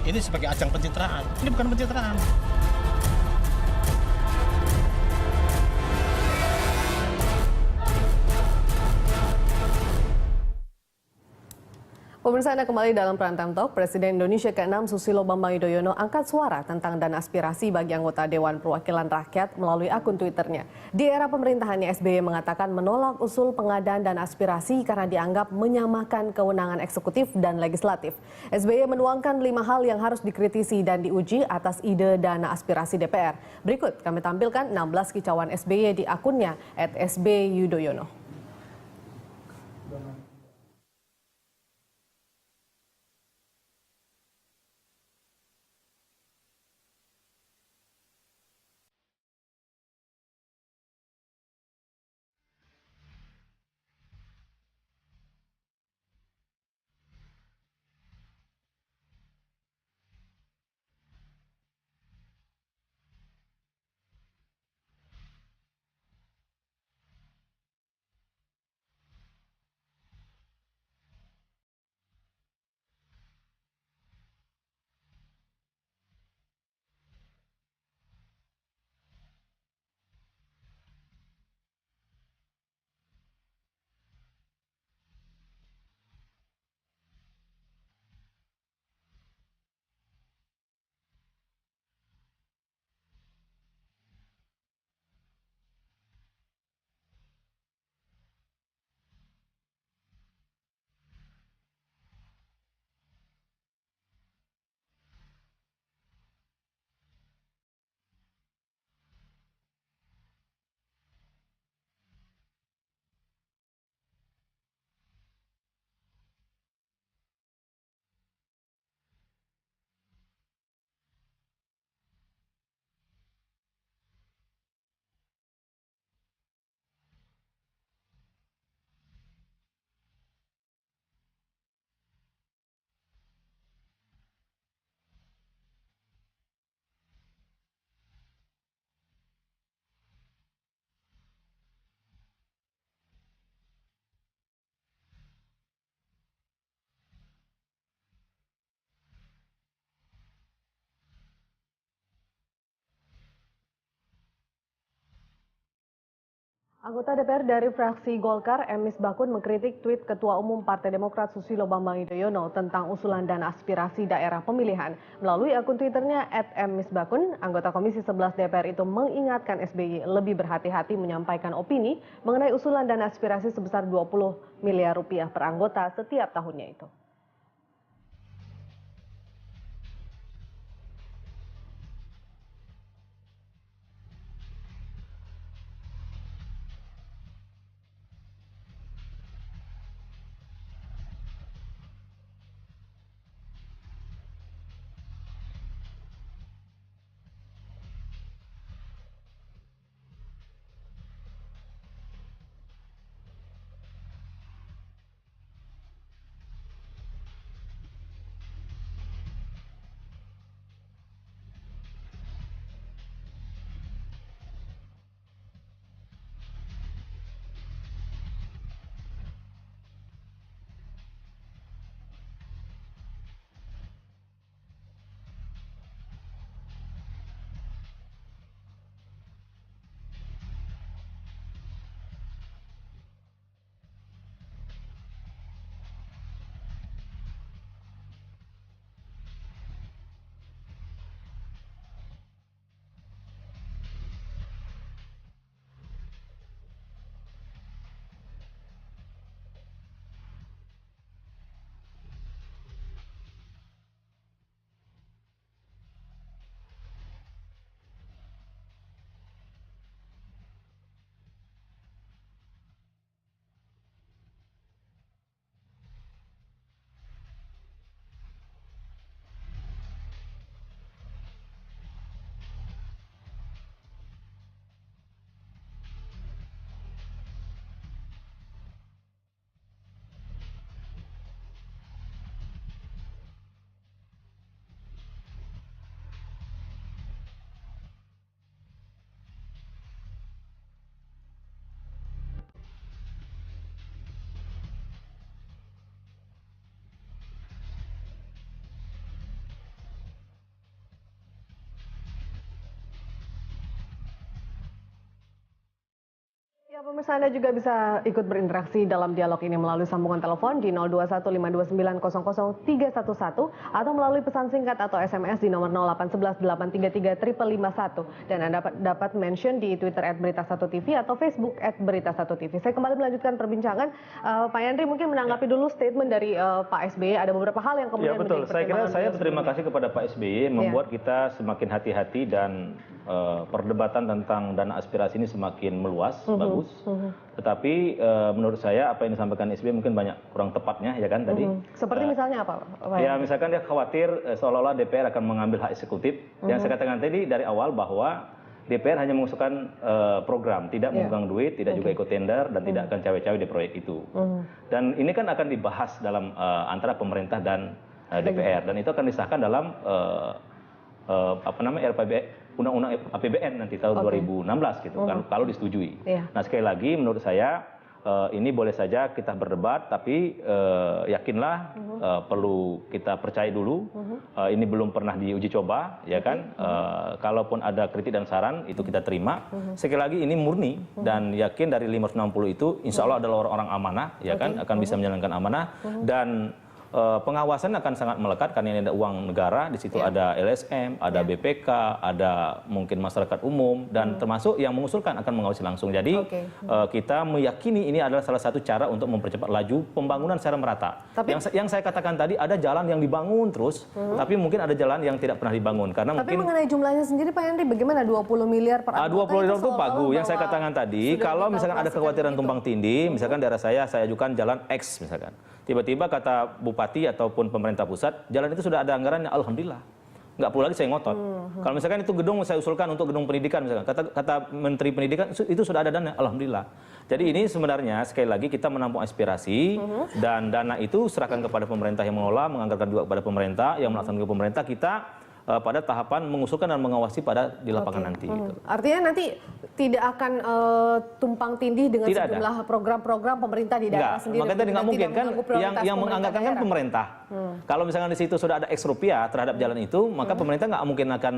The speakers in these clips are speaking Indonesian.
ini sebagai ajang pencitraan. Ini bukan pencitraan. Pemirsa, Anda kembali dalam Prime Talk. Presiden Indonesia ke-6 Susilo Bambang Yudhoyono angkat suara tentang dana aspirasi bagi anggota Dewan Perwakilan Rakyat melalui akun Twitternya. Di era pemerintahannya, SBY mengatakan menolak usul pengadaan dana aspirasi karena dianggap menyamakan kewenangan eksekutif dan legislatif. SBY menuangkan 5 hal yang harus dikritisi dan diuji atas ide dana aspirasi DPR. Berikut kami tampilkan 16 kicauan SBY di akunnya @sbyudhoyono. Anggota DPR dari fraksi Golkar, M. Misbakun, mengkritik tweet Ketua Umum Partai Demokrat Susilo Bambang Yudhoyono tentang usulan dana aspirasi daerah pemilihan. Melalui akun Twitternya @mmisbakun, anggota Komisi 11 DPR itu mengingatkan SBY lebih berhati-hati menyampaikan opini mengenai usulan dana aspirasi sebesar 20 miliar rupiah per anggota setiap tahunnya itu. Pemirsa, Anda juga bisa ikut berinteraksi dalam dialog ini melalui sambungan telepon di 021529000311 atau melalui pesan singkat atau SMS di nomor 08118335551. Dan Anda dapat mention di Twitter @berita1tv atau Facebook @berita1tv. Saya kembali melanjutkan perbincangan. Pak Yandri mungkin menanggapi dulu statement dari Pak SBY. Ada beberapa hal yang kemudian betul. Saya kira saya berterima kasih kepada Pak SBY membuat kita semakin hati-hati dan perdebatan tentang dana aspirasi ini semakin meluas, bagus. Tetapi menurut saya apa yang disampaikan SBY mungkin banyak kurang tepatnya, ya kan tadi. Seperti misalnya apa? Ya misalkan dia khawatir seolah-olah DPR akan mengambil hak eksekutif. Yang saya katakan tadi dari awal bahwa DPR hanya mengusulkan program, tidak memegang duit, tidak juga ikut tender, dan tidak akan cawe-cawe di proyek itu. Dan ini kan akan dibahas dalam antara pemerintah dan DPR, dan itu akan disahkan dalam Undang-Undang APBN nanti tahun 2016 gitu kan, kalau disetujui. Nah sekali lagi menurut saya ini boleh saja kita berdebat, tapi yakinlah perlu kita percaya dulu. Ini belum pernah diuji coba, ya kan. Kalaupun ada kritik dan saran itu kita terima. Sekali lagi ini murni dan yakin dari 560 itu insya Allah adalah orang-orang amanah, ya kan, akan bisa menjalankan amanah dan pengawasan akan sangat melekat karena ini ada uang negara, di situ ada LSM, ada BPK, ada mungkin masyarakat umum, dan termasuk yang mengusulkan akan mengawasi langsung. Jadi kita meyakini ini adalah salah satu cara untuk mempercepat laju pembangunan secara merata. Tapi, yang saya katakan tadi ada jalan yang dibangun terus, tapi mungkin ada jalan yang tidak pernah dibangun. Karena tapi mungkin mengenai jumlahnya sendiri Pak Yandri, bagaimana 20 miliar per anggota? 20 miliar itu bagus. Yang saya katakan tadi, kalau misalkan ada kekhawatiran tumpang tindih, misalkan daerah saya ajukan jalan X misalkan. Tiba-tiba kata bupati ataupun pemerintah pusat, jalan itu sudah ada anggarannya, alhamdulillah. Nggak perlu lagi saya ngotot. Kalau misalkan itu gedung saya usulkan untuk gedung pendidikan, misalkan kata Menteri Pendidikan itu sudah ada dana, alhamdulillah. Jadi ini sebenarnya sekali lagi kita menampung aspirasi dan dana itu serahkan kepada pemerintah yang mengelola, menganggarkan juga kepada pemerintah, yang melaksanakan ke pemerintah, kita pada tahapan mengusulkan dan mengawasi di lapangan nanti. Gitu. Artinya nanti tidak akan tumpang tindih dengan sejumlah program-program pemerintah di daerah sendiri. Makanya tadi nggak mungkin kan, yang menganggarkan kan pemerintah. Kalau misalkan di situ sudah ada X rupiah terhadap jalan itu, maka pemerintah nggak mungkin akan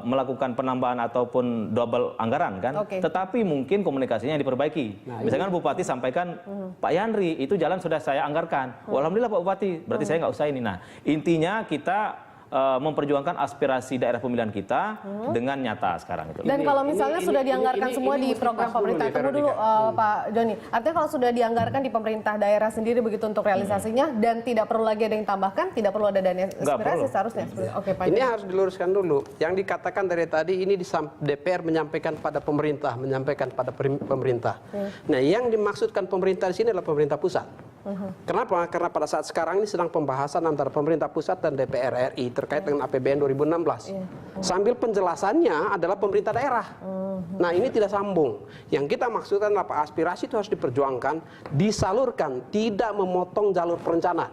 melakukan penambahan ataupun double anggaran kan, tetapi mungkin komunikasinya diperbaiki. Misalkan Bupati sampaikan, Pak Yandri itu jalan sudah saya anggarkan. Alhamdulillah Pak Bupati, berarti saya nggak usah ini. Nah intinya kita memperjuangkan aspirasi daerah pemilihan kita dengan nyata sekarang itu. Dan kalau misalnya sudah dianggarkan semua di program pemerintah, tunggu dulu Pak Joni. Artinya kalau sudah dianggarkan di pemerintah daerah sendiri begitu untuk realisasinya dan tidak perlu lagi ada yang tambahkan, tidak perlu ada dana aspirasi seharusnya. Oke, Pak ini harus diluruskan dulu. Yang dikatakan dari tadi ini DPR menyampaikan pada pemerintah, menyampaikan pada pemerintah. Nah, yang dimaksudkan pemerintah di sini adalah pemerintah pusat. Kenapa? Karena pada saat sekarang ini sedang pembahasan antara pemerintah pusat dan DPR RI terkait dengan APBN 2016. Sambil penjelasannya adalah pemerintah daerah. Nah ini tidak sambung. Yang kita maksudkan adalah aspirasi itu harus diperjuangkan, disalurkan, tidak memotong jalur perencanaan.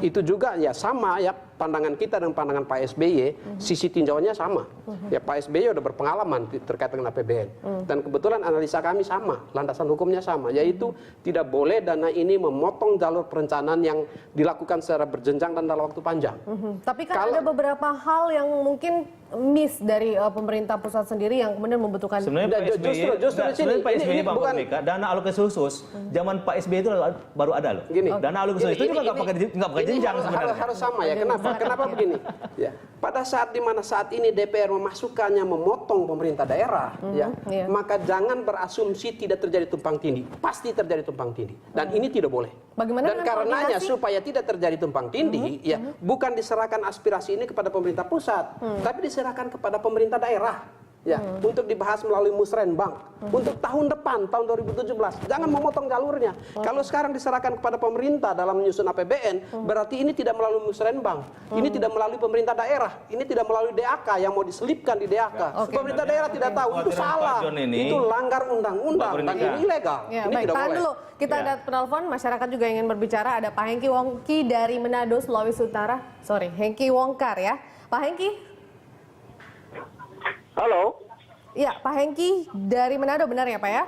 Itu juga ya sama ya pandangan kita dan pandangan Pak SBY, sisi tinjauannya sama. Ya Pak SBY udah berpengalaman terkait dengan APBN. Dan kebetulan analisa kami sama, landasan hukumnya sama, yaitu tidak boleh dana ini memotong jalur perencanaan yang dilakukan secara berjenjang dan dalam waktu panjang. Tapi kan ada beberapa hal yang mungkin miss dari pemerintah pusat sendiri yang kemudian membutuhkan. Sebenarnya justru di sini Pak SBY bukan dana alokasi khusus. Zaman Pak SBY itu baru ada loh. Gini, dana alokasi khusus itu juga nggak pakai jenjang sebenarnya. Harus sama ya. Kenapa begini? Ya, pada saat dimana saat ini DPR memasukkannya memotong pemerintah daerah, maka jangan berasumsi tidak terjadi tumpang tindih. Pasti terjadi tumpang tindih. Dan ini tidak boleh. Bagaimana dan karenanya supaya tidak terjadi tumpang tindih, bukan diserahkan aspirasi ini kepada pemerintah pusat, tapi diserahkan kepada pemerintah daerah. Ya, untuk dibahas melalui musrenbang untuk tahun depan, tahun 2017. Jangan memotong jalurnya. Kalau sekarang diserahkan kepada pemerintah dalam menyusun APBN, berarti ini tidak melalui musrenbang. Ini tidak melalui pemerintah daerah. Ini tidak melalui DAK yang mau diselipkan di DAK. Pemerintah daerah tidak tahu, itu salah. Itu langgar undang-undang dan ini ilegal. Ya, ini baik, tidak tahan boleh. dulu. Kita ada penelpon, masyarakat juga ingin berbicara. Ada Pak Hengki Wongki dari Manado, Sulawesi Utara. Sorry, Hengki Wongkar ya. Pak Hengki? Halo. Ya, Pak Hengki dari Manado, benar ya Pak ya?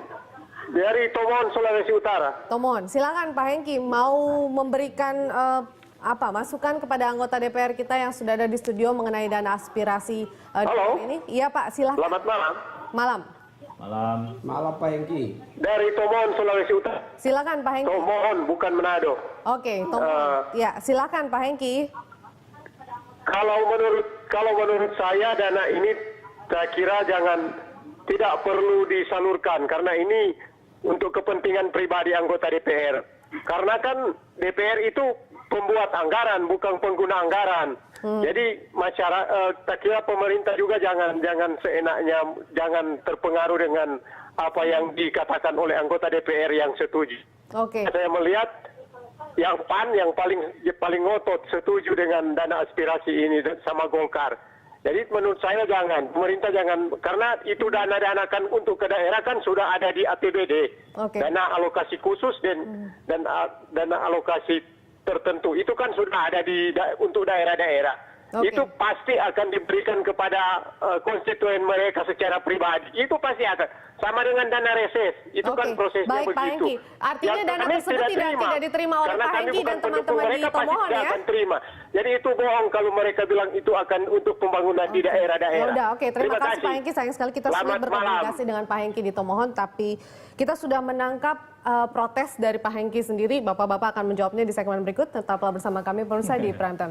Dari Tomon, Sulawesi Utara. Tomon, silakan Pak Hengki mau memberikan masukan kepada anggota DPR kita yang sudah ada di studio mengenai dana aspirasi Halo. ini. Iya Pak, silakan. Selamat malam. Malam. Malam. Malam Pak Hengki. Dari Tomohon, Sulawesi Utara. Silakan Pak Hengki. Tomohon, bukan Manado. Oke, ya silakan Pak Hengki. Kalau menurut saya dana ini saya kira tidak perlu disalurkan karena ini untuk kepentingan pribadi anggota DPR. Karena kan DPR itu pembuat anggaran bukan pengguna anggaran. Jadi saya kira pemerintah juga jangan seenaknya, jangan terpengaruh dengan apa yang dikatakan oleh anggota DPR yang setuju. Oke. Saya melihat yang PAN yang paling ngotot setuju dengan dana aspirasi ini sama Golkar. Jadi menurut saya pemerintah jangan, karena itu dana kan untuk ke daerah kan sudah ada di APBD. Oke. Dana alokasi khusus dan dana alokasi tertentu itu kan sudah ada untuk daerah-daerah. Oke. Itu pasti akan diberikan kepada konstituen mereka secara pribadi. Itu pasti akan sama dengan dana reses. Itu kan prosesnya baik, begitu. Pak Hengki. Artinya Yang dana kami tersebut tidak diterima oleh karena Pak kami Hengki bukan dan pendukung teman-teman di mereka, pasti Tomohon tidak ya? akan terima. Jadi itu bohong kalau mereka bilang itu akan untuk pembangunan di daerah-daerah. Ya udah, oke. Terima kasih Pak Hengki. Sayang sekali kita sudah berkomunikasi dengan Pak Hengki di Tomohon, tapi kita sudah menangkap protes dari Pak Hengki sendiri. Bapak-bapak akan menjawabnya di segmen berikut. Tetaplah bersama kami pemirsa di Prime Time.